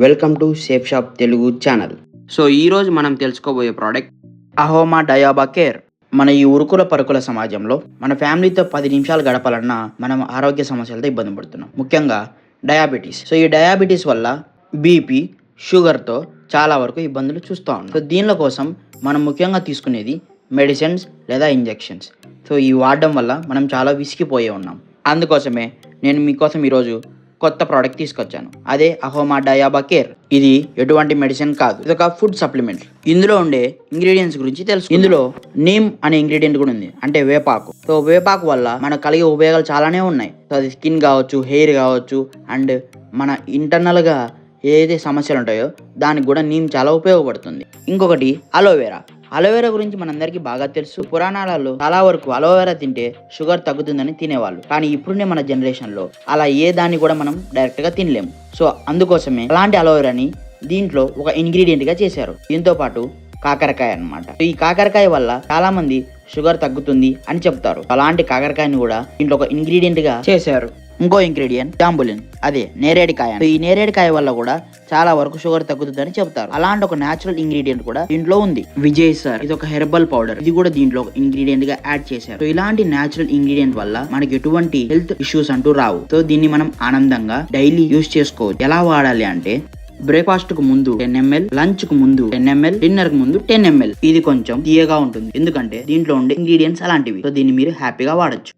Welcome to safe shop Telugu channel. So ఈరోజు మనం తెలుసుకోబోయే ప్రోడక్ట్ అహోమా డయాబా కేర్. మన ఈ ఉరుకుల పరుకుల సమాజంలో మన ఫ్యామిలీతో 10 నిమిషాలు గడపాలన్నా మనం ఆరోగ్య సమస్యలతో ఇబ్బంది పడుతున్నాం, ముఖ్యంగా డయాబెటీస్. సో ఈ డయాబెటీస్ వల్ల బీపీ, షుగర్తో చాలా వరకు ఇబ్బందులు చూస్తూ ఉన్నాం. సో దీనిల కోసం మనం ముఖ్యంగా తీసుకునేది మెడిసిన్స్ లేదా ఇంజెక్షన్స్. సో ఇవి వాడడం వల్ల మనం చాలా విసిగిపోయి ఉన్నాం. అందుకోసమే నేను మీకోసం ఈరోజు కొత్త ప్రోడక్ట్ తీసుకొచ్చాను. అదే అహోమా డయాబా కేర్. ఇది ఎటువంటి మెడిసిన్ కాదు, ఇది ఒక ఫుడ్ సప్లిమెంట్. ఇందులో ఉండే ఇంగ్రీడియంట్స్ గురించి తెలుసు. ఇందులో నీమ్ అనే ఇంగ్రీడియంట్ కూడా ఉంది, అంటే వేపాకు. సో వేపాకు వల్ల మనకు కలిగే ఉపయోగాలు చాలానే ఉన్నాయి. సో అది స్కిన్ కావచ్చు, హెయిర్ కావచ్చు, అండ్ మన ఇంటర్నల్గా ఏదైతే సమస్యలు ఉంటాయో దానికి కూడా నీమ్ చాలా ఉపయోగపడుతుంది. ఇంకొకటి అలోవెరా. అలోవెరా గురించి మనందరికీ బాగా తెలుసు. పురాణాలలో చాలా వరకు అలోవెరా తింటే షుగర్ తగ్గుతుందని తినేవాళ్ళు. కానీ ఇప్పుడునే మన జనరేషన్లో అలా ఏ దాన్ని కూడా మనం డైరెక్ట్గా తినలేము. సో అందుకోసమే అలాంటి అలోవెరాని దీంట్లో ఒక ఇంగ్రీడియంట్గా చేశారు. దీంతో పాటు కాకరకాయ అన్నమాట. ఈ కాకరకాయ వల్ల చాలా మంది షుగర్ తగ్గుతుంది అని చెప్తారు. అలాంటి కాకరకాయని కూడా దీంట్లో ఒక ఇంగ్రీడియంట్ గా చేశారు. ఇంకో ఇంగ్రీడియంట్ జాంబులిన్, అదే నేరేడుకాయ. ఈ నేరేడుకాయ వల్ల కూడా చాలా వరకు షుగర్ తగ్గుతుందని చెప్తారు. అలాంటి ఒక నేచురల్ ఇంగ్రీడియంట్ కూడా దీంట్లో ఉంది. విజయ్ సార్, ఇది ఒక హెర్బల్ పౌడర్. ఇది కూడా దీంట్లో ఒక ఇంగ్రీడియంట్ గా యాడ్ చేశారు. సో ఇలాంటి నేచురల్ ఇంగ్రీడియంట్ వల్ల మనకి ఎటువంటి హెల్త్ ఇష్యూస్ అంటూ రావు. సో దీన్ని మనం ఆనందంగా డైలీ యూజ్ చేసుకోవచ్చు. ఎలా వాడాలి అంటే బ్రేక్ఫాస్ట్ కు ముందు 10 ml, లంచ్ కు ముందు 10 ml, డిన్నర్ కు ముందు 10 ml. ఇది కొంచెం తీయగా ఉంటుంది, ఎందుకంటే దీంట్లో ఉండే ఇంగ్రీడియంట్స్ అలాంటివి. సో దీన్ని మీరు హ్యాపీగా వాడచ్చు.